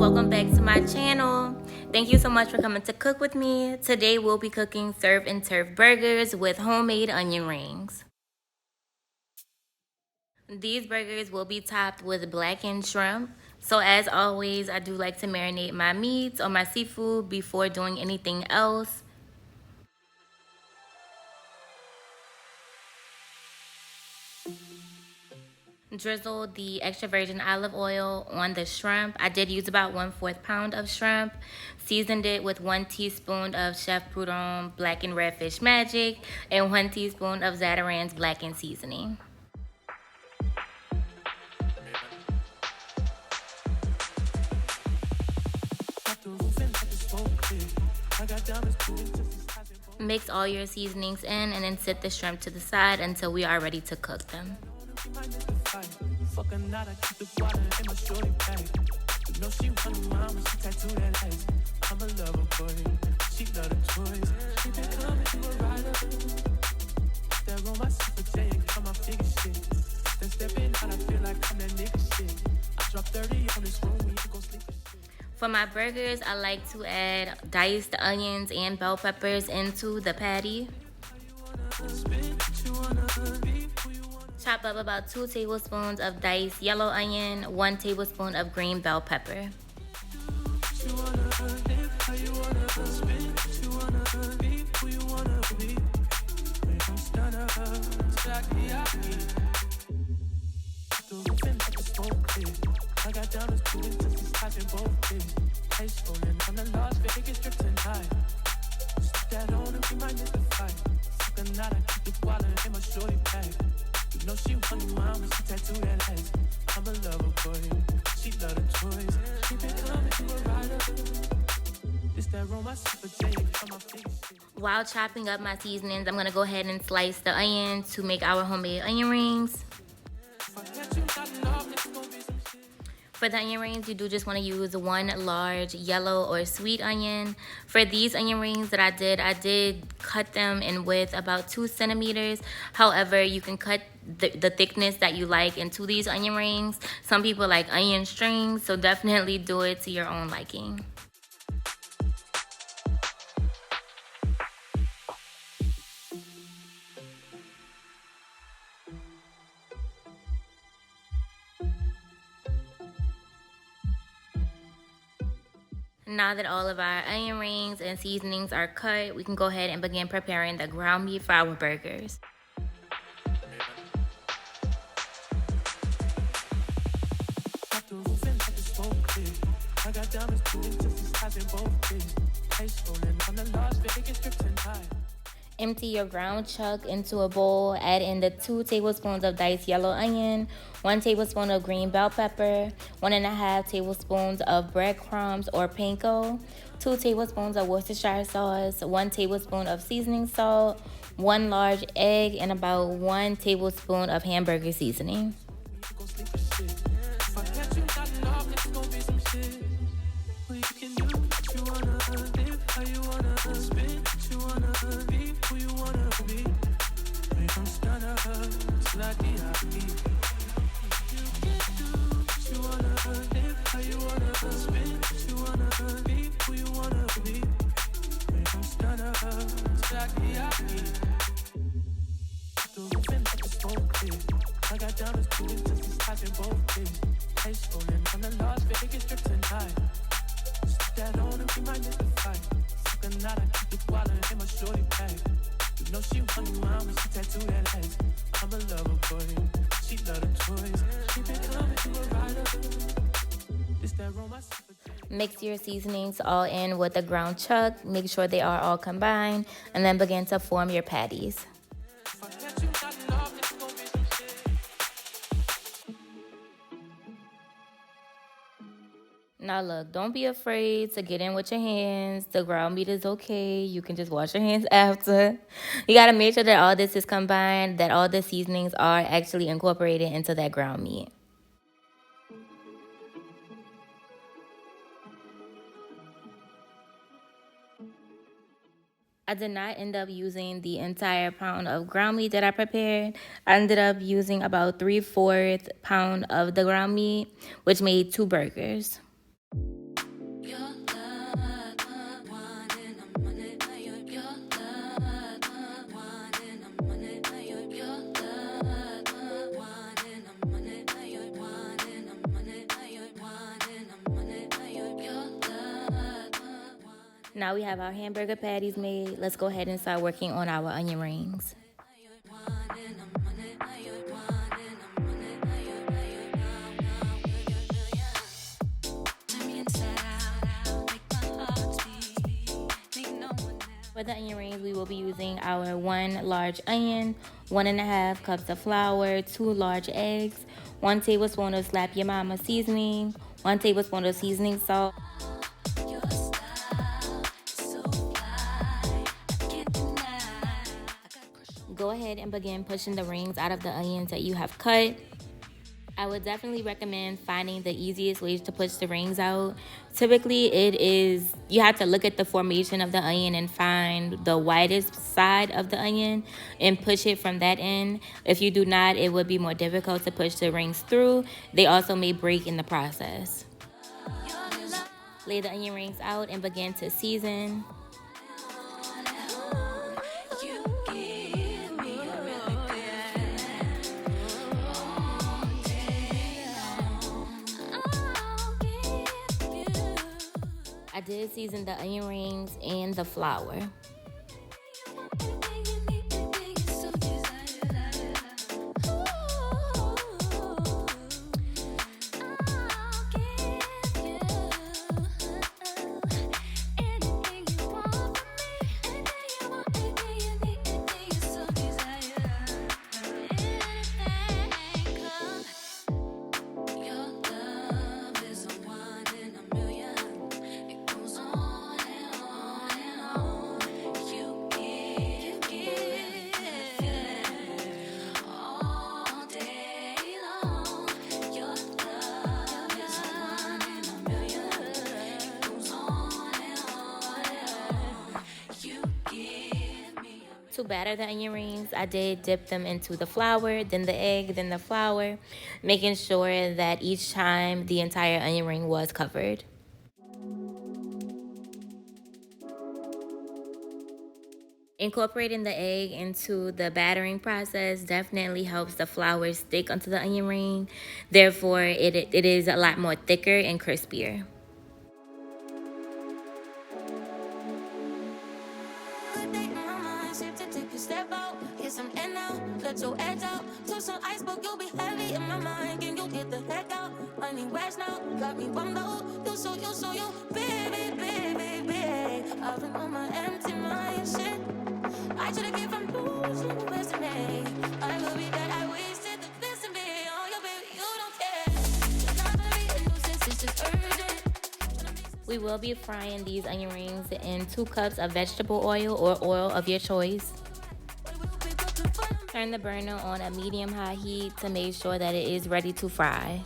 welcome back to my channel. Thank you so much for coming to cook with me. Today we'll be cooking surf and turf burgers with homemade onion rings. These burgers will be topped with blackened shrimp. So as always, I do like to marinate my meats or my seafood before doing anything else. Drizzle the extra virgin olive oil on the shrimp. I did use about 1/4 pound of shrimp. Seasoned it with 1 teaspoon of Chef Prudhomme blackened redfish magic and 1 teaspoon of Zatarain's blackened seasoning. Mix all your seasonings in and then set the shrimp to the side until we are ready to cook them. For my burgers, I like to add diced onions and bell peppers into the patty. Chop up about 2 tablespoons of diced yellow onion, 1 tablespoon of green bell pepper. While chopping up my seasonings, I'm gonna go ahead and slice the onion to make our homemade onion rings. For the onion rings, you do just want to use 1 large yellow or sweet onion. For these onion rings that I did cut them in width about 2 centimeters. However, you can cut the thickness that you like into these onion rings. Some people like onion strings, so definitely do it to your own liking. Now that all of our onion rings and seasonings are cut, we can go ahead and begin preparing the ground meat for our burgers. Empty your ground chuck into a bowl. Add in the 2 tablespoons of diced yellow onion, 1 tablespoon of green bell pepper, 1.5 tablespoons of breadcrumbs or panko, 2 tablespoons of Worcestershire sauce, 1 tablespoon of seasoning salt, 1 large egg, and about 1 tablespoon of hamburger seasoning. Mix your seasonings all in with the ground chuck. Make sure they are all combined, and then begin to form your patties. Now look, don't be afraid to get in with your hands. The ground meat is okay. You can just wash your hands after. You gotta make sure that all this is combined, that all the seasonings are actually incorporated into that ground meat. I did not end up using the entire pound of ground meat that I prepared. I ended up using about 3/4 pound of the ground meat, which made 2 burgers. Now we have our hamburger patties made. Let's go ahead and start working on our onion rings. For the onion rings, we will be using our 1 large onion, 1.5 cups of flour, 2 large eggs, 1 tablespoon of Slap Your Mama seasoning, 1 tablespoon of seasoning salt. Go ahead and begin pushing the rings out of the onions that you have cut. I would definitely recommend finding the easiest ways to push the rings out. Typically, you have to look at the formation of the onion and find the widest side of the onion and push it from that end. If you do not, it would be more difficult to push the rings through. They also may break in the process. Lay the onion rings out and begin to season. I did season the onion rings and the flour. To batter the onion rings, I did dip them into the flour, then the egg, then the flour, making sure that each time the entire onion ring was covered. Incorporating the egg into the battering process definitely helps the flour stick onto the onion ring. Therefore, it is a lot more thicker and crispier. Let your edge out, took some iceberg, you'll be heavy in my mind. Can you get the heck out? I need rest now, got me bummed out. You so you, baby, baby, baby. I've been on my empty mind, shit. I should've given from losing the best of me. I will be that I wasted the best of me. Oh, yeah, baby, you don't care. It's not gonna be a nuisance, it's just urgent. We will be frying these onion rings in 2 cups of vegetable oil or oil of your choice. Turn the burner on a medium-high heat to make sure that it is ready to fry.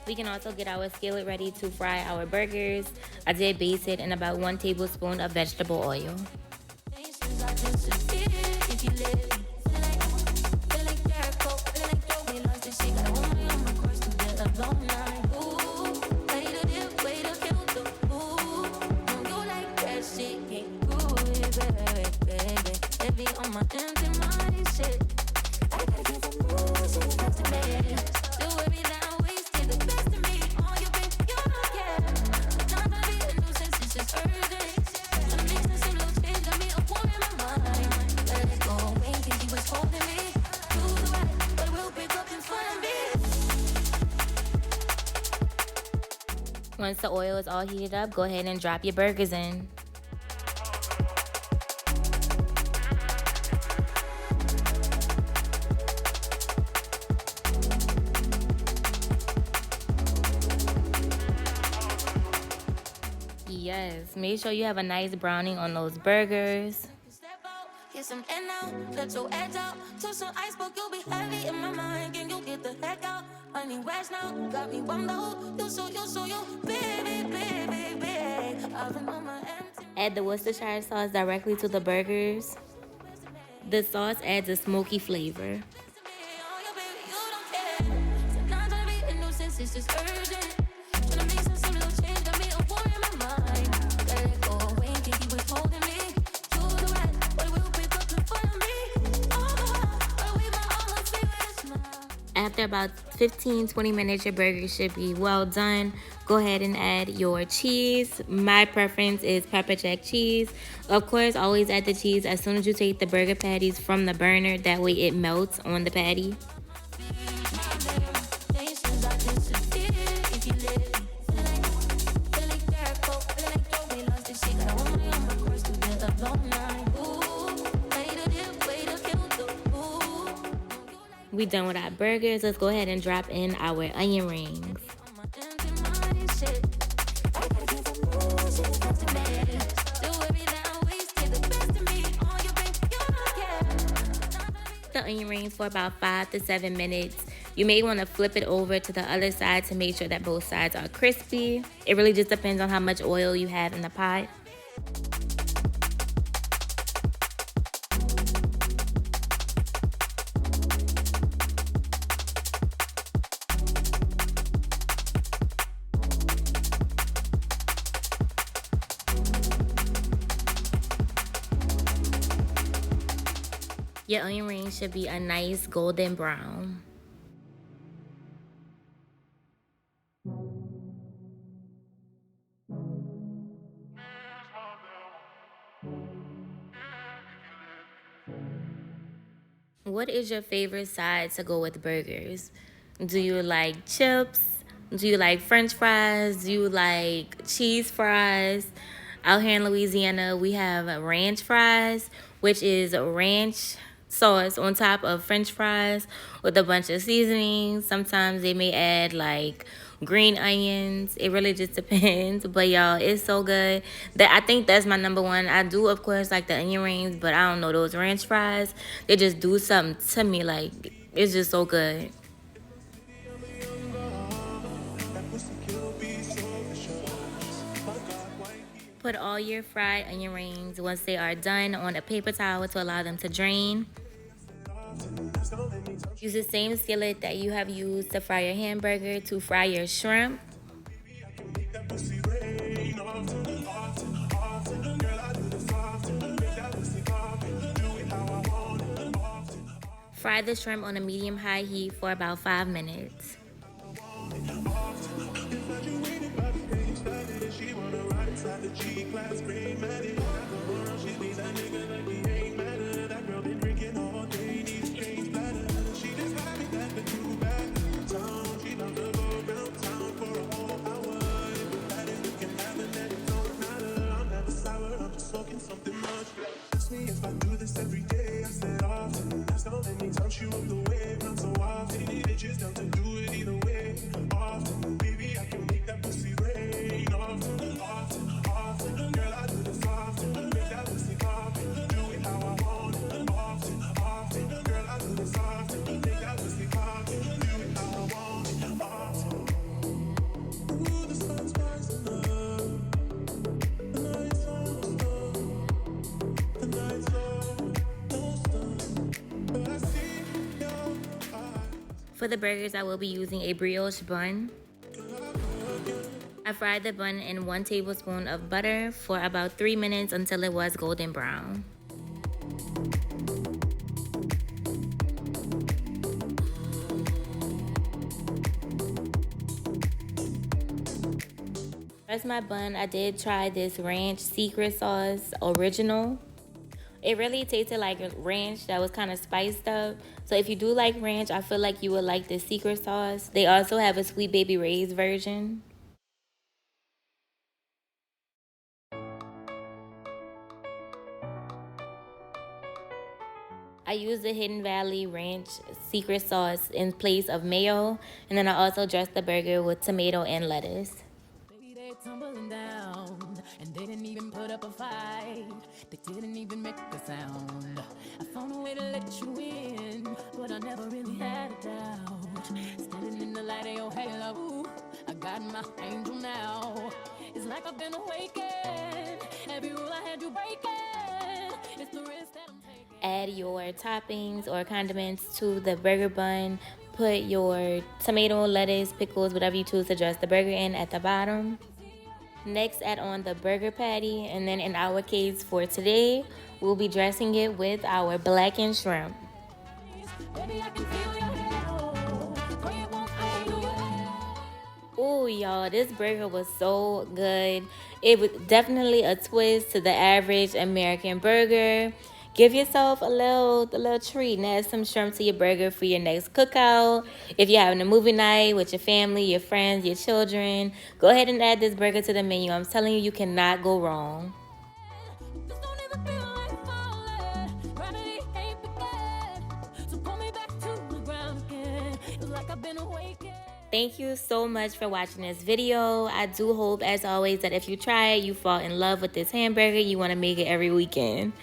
We can also get our skillet ready to fry our burgers. I did baste it in about 1 tablespoon of vegetable oil. Once the oil is all heated up, go ahead and drop your burgers in. Yes, make sure you have a nice browning on those burgers. Get some air now, let your edge out. Took some iceberg, you'll be heavy in my mind. Can you get the heck out? I need rest now, got me bummed out. You so you, baby, baby, baby. I've been on my empty. Add the Worcestershire sauce directly to the burgers. The sauce adds a smoky flavor. It's just urgent. Tryna make some little change, got me a war in my mind. Let it go away, can't keep withholding me. To the right, but it will pick up in front of me. Oh, but we my all my favorite smile. After about 15-20 minutes, your burger should be well done. Go ahead and add your cheese. My preference is pepper jack cheese. Of course, always add the cheese as soon as you take the burger patties from the burner. That way it melts on the patty. We done with our burgers. Let's go ahead and drop in our onion rings. The onion rings for about 5 to 7 minutes. You may want to flip it over to the other side to make sure that both sides are crispy. It really just depends on how much oil you have in the pot. Your onion rings should be a nice golden brown. What is your favorite side to go with burgers? Do you like chips? Do you like French fries? Do you like cheese fries? Out here in Louisiana, we have ranch fries, which is ranch sauce on top of French fries with a bunch of seasonings. Sometimes they may add like green onions. It really just depends. But y'all, it's so good. That I think that's my number one. I do, of course, like the onion rings, but I don't know, those ranch fries, they just do something to me. Like, it's just so good. Put all your fried onion rings, once they are done, on a paper towel to allow them to drain. Use the same skillet that you have used to fry your hamburger to fry your shrimp. Fry the shrimp on a medium-high heat for about 5 minutes. For the burgers, I will be using a brioche bun. I fried the bun in 1 tablespoon of butter for about 3 minutes until it was golden brown. As my bun, I did try this ranch secret sauce original. It really tasted like ranch that was kind of spiced up. So if you do like ranch, I feel like you would like the secret sauce. They also have a Sweet Baby Ray's version. I used the Hidden Valley Ranch secret sauce in place of mayo. And then I also dressed the burger with tomato and lettuce. Tumbling down, and they didn't even put up a fight. They didn't even make a sound. I found a way to let you in, but I never really had a doubt. Standing in the light of your halo, I got my angel now. It's like I've been awakened. Every rule I had you breaking. It's the risk that I'm taking. Add your toppings or condiments to the burger bun. Put your tomato, lettuce, pickles, whatever you choose to dress the burger in at the bottom. Next, add on the burger patty, and then in our case for today, we'll be dressing it with our blackened shrimp. Baby, I can feel your halo. Ooh, y'all, this burger was so good. It was definitely a twist to the average American burger. Give yourself a little treat and add some shrimp to your burger for your next cookout. If you're having a movie night with your family, your friends, your children, go ahead and add this burger to the menu. I'm telling you, you cannot go wrong. This don't even feel like falling. Gravity ain't begun. So pull me back to the ground again. It's like I've been awakened. Thank you so much for watching this video. I do hope, as always, that if you try it, you fall in love with this hamburger. You want to make it every weekend.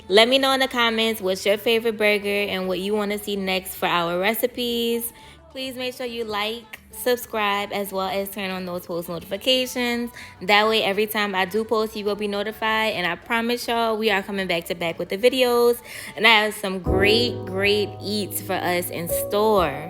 Let me know in the comments what's your favorite burger and what you want to see next for our recipes. Please make sure you like, subscribe, as well as turn on those post notifications. That way, every time I do post, you will be notified. And I promise y'all, we are coming back to back with the videos. And I have some great eats for us in store.